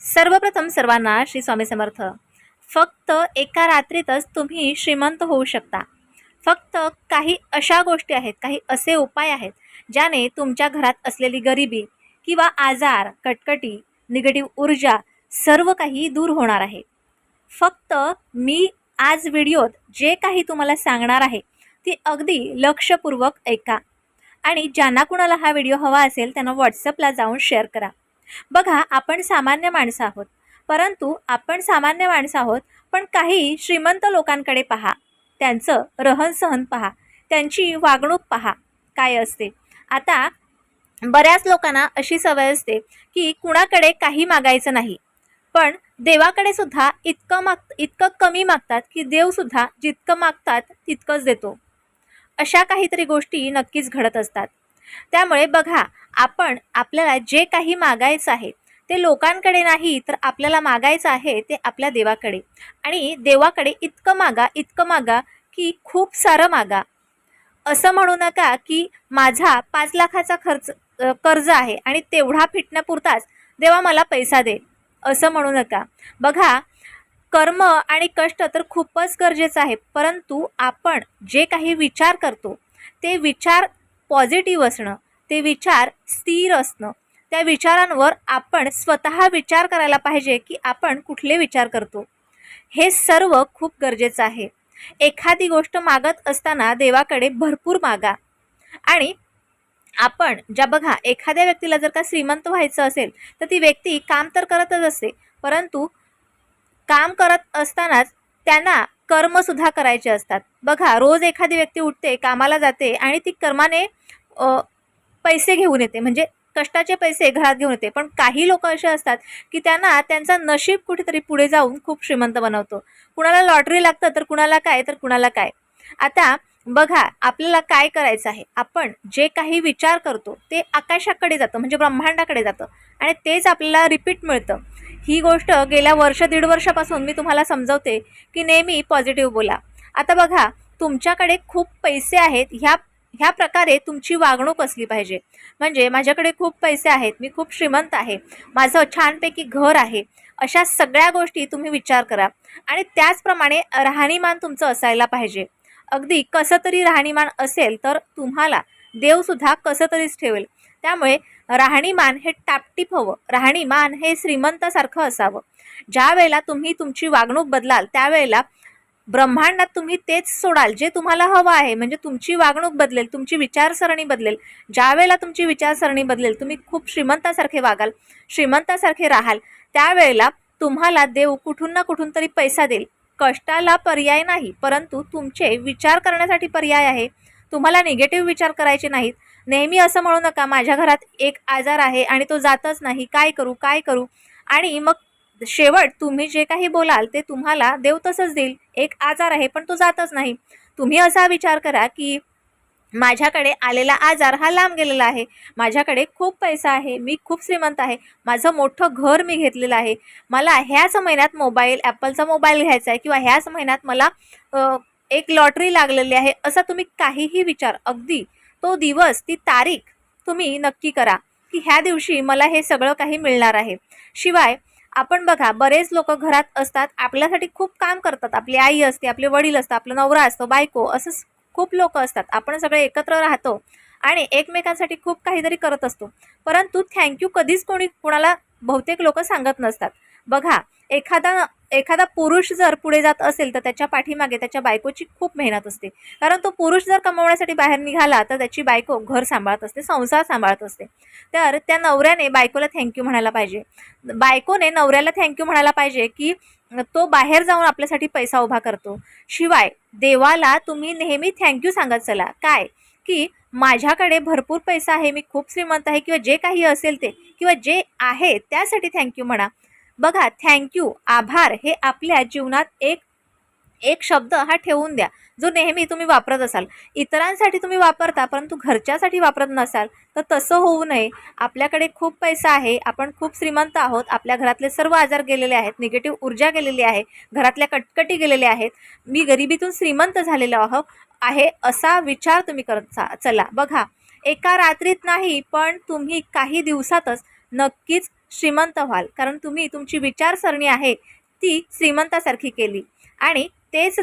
सर्वप्रथम सर्वांना श्री स्वामी समर्थ. फक्त एका रात्रीतच तुम्ही श्रीमंत होऊ शकता. फक्त काही अशा गोष्टी आहेत, काही असे उपाय आहेत ज्याने तुमच्या घरात असलेली गरिबी किंवा आजार, कटकटी, निगेटिव्ह ऊर्जा सर्व काही दूर होणार आहे. फक्त मी आज व्हिडिओत जे काही तुम्हाला सांगणार आहे ती अगदी लक्षपूर्वक ऐका आणि ज्यांना कुणाला हा व्हिडिओ हवा असेल त्यांना व्हॉट्सअपला जाऊन शेअर करा. बघा, आपण सामान्य माणसं आहोत, परंतु आपण सामान्य माणसं आहोत पण काही श्रीमंत लोकांकडे पहा, त्यांचं रहनसहन पहा, त्यांची वागणूक पहा काय असते. आता बऱ्याच लोकांना अशी सवय असते की कुणाकडे काही मागायचं नाही, पण देवाकडे सुद्धा इतकं कमी मागतात की देवसुद्धा जितकं मागतात तितकंच देतो. अशा काहीतरी गोष्टी नक्कीच घडत असतात. त्यामुळे बघा, आपल्याला जे काही मागायचं आहे ते लोकांकडे नाही, तर आपल्याला मागायचं आहे ते आपल्या देवाकडे. आणि देवाकडे इतकं मागा की खूप सारं मागा. असं म्हणू नका की माझा 5 लाखाचा कर्ज आहे आणि तेवढा फिटण्यापुरताच देवा मला पैसा दे, असं म्हणू नका. बघा, कर्म आणि कष्ट तर खूपच गरजेचं आहे, परंतु आपण जे काही विचार करतो ते विचार पॉझिटिव्ह असणं, ते विचार स्थिर असणं, त्या विचारांवर आपण स्वतः विचार करायला पाहिजे की आपण कुठले विचार करतो, हे सर्व खूप गरजेचं आहे. एखादी गोष्ट मागत असताना देवाकडे भरपूर मागा. आणि आपण बघा, एखाद्या व्यक्तीला जर का श्रीमंत व्हायचं असेल तर ती व्यक्ती काम तर करतच असते, परंतु काम करत असतानाच त्यांना कर्मसुद्धा करायचे असतात. बघा, रोज एखादी व्यक्ती उठते, कामाला जाते आणि ती कर्माने पैसे घेऊन येते, म्हणजे कष्टाचे पैसे घरात घेऊन येते. पण काही लोक असे असतात की त्यांना त्यांचं नशीब कुठेतरी पुढे जाऊन खूप श्रीमंत बनवतो. कुणाला लॉटरी लागतं तर कुणाला काय. आता बघा, आपल्याला काय करायचं आहे, आपण जे काही विचार करतो ते आकाशाकडे जातं, म्हणजे ब्रह्मांडाकडे जातं आणि तेच आपल्याला रिपीट मिळतं. ही गोष्ट गेल्या 1-1.5 वर्षापासून मी तुम्हाला समजवते की नेहमी पॉझिटिव्ह बोला. आता बघा, तुमच्याकडे खूप पैसे आहेत ह्या प्रकारे तुमची वागणूक असली पाहिजे. म्हणजे माझ्याकडे खूप पैसे आहेत, मी खूप श्रीमंत आहे, माझं छानपैकी घर आहे, अशा सगळ्या गोष्टी तुम्ही विचार करा. आणि त्याचप्रमाणे राहणीमान तुमचं असायला पाहिजे. अगदी कसं तरी राहणीमान असेल तर तुम्हाला देवसुद्धा कसं तरीच ठेवेल. त्यामुळे राहणीमान हे टापटीप हवं, राहणीमान हे श्रीमंतासारखं असावं. ज्या वेळेला तुम्ही तुमची वागणूक बदलाल त्यावेळेला ब्रह्मांडात तुम्ही तेच सोडाल जे तुम्हाला हवं आहे. म्हणजे तुमची वागणूक बदलेल, तुमची विचारसरणी बदलेल. ज्या वेळेला तुमची विचारसरणी बदलेल, तुम्ही खूप श्रीमंतासारखे वागाल, श्रीमंतासारखे राहाल, त्यावेळेला तुम्हाला देव कुठून ना कुठून तरी पैसा देईल. कष्टाला पर्याय नाही, परंतु तुमचे विचार करण्यासाठी पर्याय आहे. तुम्हाला निगेटिव्ह विचार करायचे नाहीत. नेहमी असं म्हणू नका माझ्या घरात एक आजार आहे आणि तो जातच नाही, काय करू. आणि मग शेवट तुम्ही जे काही बोलाल ते तुम्हाला देव तसंच देईल. एक आजार आहे पण तो जातच नाही. तुम्ही असा विचार करा की माझ्याकडे आलेला आजार हा लांब गेलेला आहे, माझ्याकडे खूप पैसा आहे, मी खूप श्रीमंत आहे, माझं मोठं घर मी घेतलेलं आहे, मला ह्याच महिन्यात ॲपलचा मोबाईल घ्यायचा आहे किंवा ह्याच महिन्यात मला एक लॉटरी लागलेली आहे. असा तुम्ही काहीही विचार, अगदी तो दिवस, ती तारीख तुम्ही नक्की करा की ह्या दिवशी मला हे सगळं काही मिळणार आहे. शिवाय आपण बघा, बरेच लोक घरात असतात, आपल्यासाठी खूप काम करतात. आपली आई असते, आपले वडील असतात, आपला नवरा असतो, बायको, असं खूप लोक असतात. आपण सगळे एकत्र राहतो आणि एकमेकांसाठी खूप काहीतरी करत असतो, परंतु थँक्यू कधीच कोणाला बहुतेक लोक सांगत नसतात. बघा, एखादा पुरुष जर पुढे जात असेल तर त्याच्या पाठीमागे त्याच्या बायकोची खूप मेहनत असते. कारण तो पुरुष जर कमवण्यासाठी बाहेर निघाला तर त्याची बायको घर सांभाळत असते, संसार सांभाळत असते. तर त्या नवऱ्याने बायकोला थँक्यू म्हणायला पाहिजे, बायकोने नवऱ्याला थँक्यू म्हणायला पाहिजे की तो बाहेर जाऊन आपल्यासाठी पैसा उभा करतो. शिवाय देवाला तुम्ही नेहमी थँक्यू सांगत चला, काय की माझ्याकडे भरपूर पैसा आहे, मी खूप श्रीमंत आहे, किंवा जे काही असेल ते, किंवा जे आहे त्यासाठी थँक्यू म्हणा. बघा, थँक्यू, आभार हे आपल्या जीवनात एक शब्द हा ठेवून द्या जो नेहमी तुम्ही वापरत असाल. इतरांसाठी तुम्ही वापरता परंतु घरच्यासाठी वापरत नसाल तर तसं होऊ नये. आपल्याकडे खूप पैसा आहे, आपण खूप श्रीमंत आहोत, आपल्या घरातले सर्व आजार गेलेले आहेत, निगेटिव्ह ऊर्जा गेलेली आहे, घरातल्या कटकटी गेलेल्या आहेत, मी गरिबीतून श्रीमंत झालेलो आहे, असा विचार तुम्ही करत चला. बघा, एका रात्रीत नाही पण तुम्ही काही दिवसातच नक्कीच श्रीमंत व्हाल, कारण तुम्ही तुमची विचारसरणी आहे ती श्रीमंतासारखी केली आणि तेच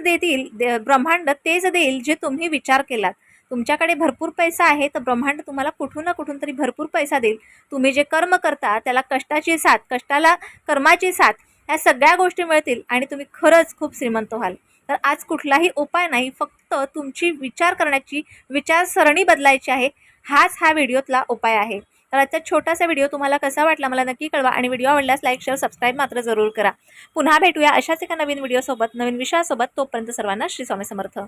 ब्रह्मांड तेच देईल जे तुम्ही विचार केलात. तुमच्याकडे भरपूर पैसा आहे तर ब्रह्मांड तुम्हाला कुठून ना कुठून तरी भरपूर पैसा देईल. तुम्ही जे कर्म करता त्याला कष्टाची साथ, कष्टाला कर्माची साथ, ह्या सगळ्या गोष्टी मिळतील आणि तुम्ही खरंच खूप श्रीमंत व्हाल. तर आज कुठलाही उपाय नाही, फक्त तुमची विचार करण्याची विचारसरणी बदलायची आहे. हा व्हिडिओतला उपाय आहे. तर आजचा छोटासा व्हिडिओ तुम्हाला कसा वाटला मला नक्की कळवा आणि व्हिडिओ आवडल्यास लाईक, शेअर, सबस्क्राईब मात्र जरूर करा. पुन्हा भेटूया अशाच एका नवीन व्हिडिओसोबत, नवीन विषयासोबत. तोपर्यंत सर्वांना श्री स्वामी समर्थ.